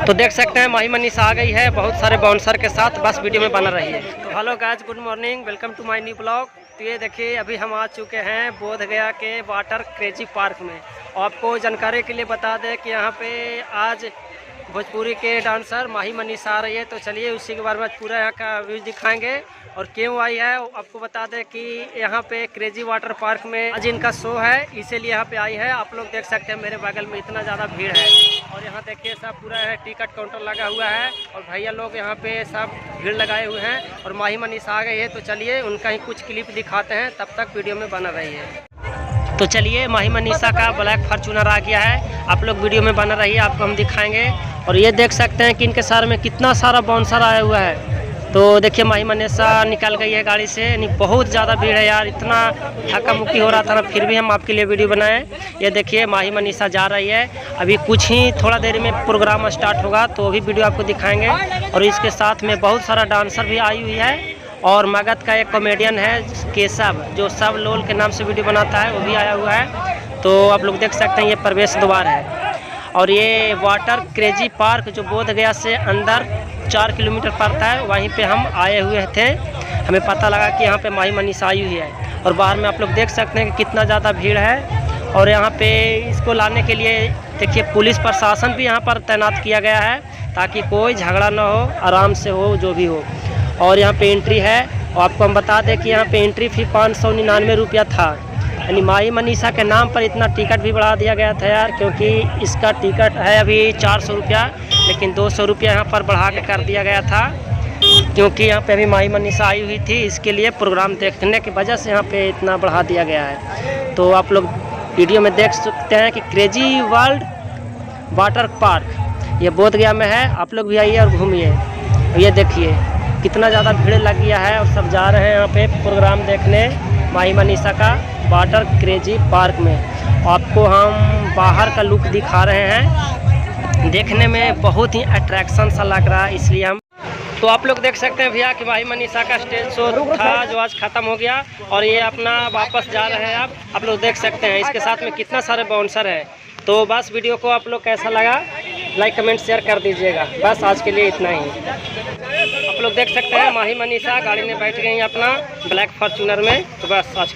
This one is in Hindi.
तो देख सकते हैं माही मनीषा आ गई है बहुत सारे बाउंसर के साथ, बस वीडियो में बना रही है। तो hello guys, good morning, welcome to my new blog. तो ये देखिए अभी हम आ चुके हैं बोध गया के वाटर क्रेजी पार्क में। आपको जानकारी के लिए बता दें कि यहाँ पे आज भोजपुरी के डांसर माही मनीषा आ रही है। तो चलिए उसी के बारे में पूरा यहाँ का व्यू दिखाएंगे और क्यों आई है। आपको बता दें कि यहाँ पे क्रेजी वाटर पार्क में आज इनका शो है, इसीलिए यहाँ पे आई है। आप लोग देख सकते हैं मेरे बगल में इतना ज़्यादा भीड़ है और यहाँ देखिए सब पूरा है, टिकट काउंटर लगा हुआ है और भैया लोग यहाँ पे सब भीड़ लगाए हुए हैं और माही मनीषा आ गई है। तो चलिए उनका ही कुछ क्लिप दिखाते हैं, तब तक वीडियो में बना रही है। तो चलिए माही मनीषा का ब्लैक फॉर्च्यूनर आ गया है, आप लोग वीडियो में बना रही है, आपको हम दिखाएंगे। और ये देख सकते हैं कि इनके सर में कितना सारा बाउंसर आया हुआ है। तो देखिए माही मनीषा निकल गई है गाड़ी से, यानी बहुत ज़्यादा भीड़ है यार, इतना धक्का मुक्की हो रहा था ना, फिर भी हम आपके लिए वीडियो बनाए। ये देखिए माही मनीषा जा रही है, अभी कुछ ही थोड़ा देर में प्रोग्राम स्टार्ट होगा तो भी वीडियो आपको दिखाएंगे। और इसके साथ में बहुत सारा डांसर भी आई हुई है और मगध का एक कॉमेडियन है केशव, जो सब लोल के नाम से वीडियो बनाता है, वो भी आया हुआ है। तो आप लोग देख सकते हैं ये प्रवेश द्वार है और ये वाटर क्रेजी पार्क जो बोध गया से अंदर 4 किलोमीटर पड़ता है, वहीं पे हम आए हुए थे। हमें पता लगा कि यहाँ पे माही मनीषा आई हुई है और बाहर में आप लोग देख सकते हैं कि कितना ज़्यादा भीड़ है। और यहाँ पे इसको लाने के लिए देखिए पुलिस प्रशासन भी यहाँ पर तैनात किया गया है ताकि कोई झगड़ा ना हो, आराम से हो जो भी हो। और यहाँ पे एंट्री है और आपको हम बता दें कि यहाँ पे एंट्री फी 599 रुपया था, यानी माही मनीषा के नाम पर इतना टिकट भी बढ़ा दिया गया था यार, क्योंकि इसका टिकट है अभी 400 रुपया, लेकिन 200 रुपया यहाँ पर बढ़ा के कर दिया गया था, क्योंकि यहाँ पे अभी माही मनीषा आई हुई थी, इसके लिए प्रोग्राम देखने की वजह से यहाँ पे इतना बढ़ा दिया गया है। तो आप लोग वीडियो में देख सकते हैं कि क्रेजी वर्ल्ड वाटर पार्क ये बोध गया में है, आप लोग भी आइए और घूमिए। ये देखिए कितना ज़्यादा भीड़ लग गया है और सब जा रहे हैं यहाँ पे प्रोग्राम देखने माही मनीषा का वाटर क्रेजी पार्क में। आपको हम बाहर का लुक दिखा रहे हैं, देखने में बहुत ही अट्रैक्शन सा लग रहा है, इसलिए हम। तो आप लोग देख सकते हैं भैया कि माही मनीषा का स्टेज शो था जो आज ख़त्म हो गया और ये अपना वापस जा रहे हैं। आप लोग देख सकते हैं इसके साथ में कितना सारे बाउंसर है। तो बस वीडियो को आप लोग कैसा लगा लाइक कमेंट शेयर कर दीजिएगा। बस आज के लिए इतना ही। आप लोग देख सकते हैं माही मनीषा गाड़ी में बैठ गई अपना ब्लैक फॉर्च्यूनर में। तो बस आज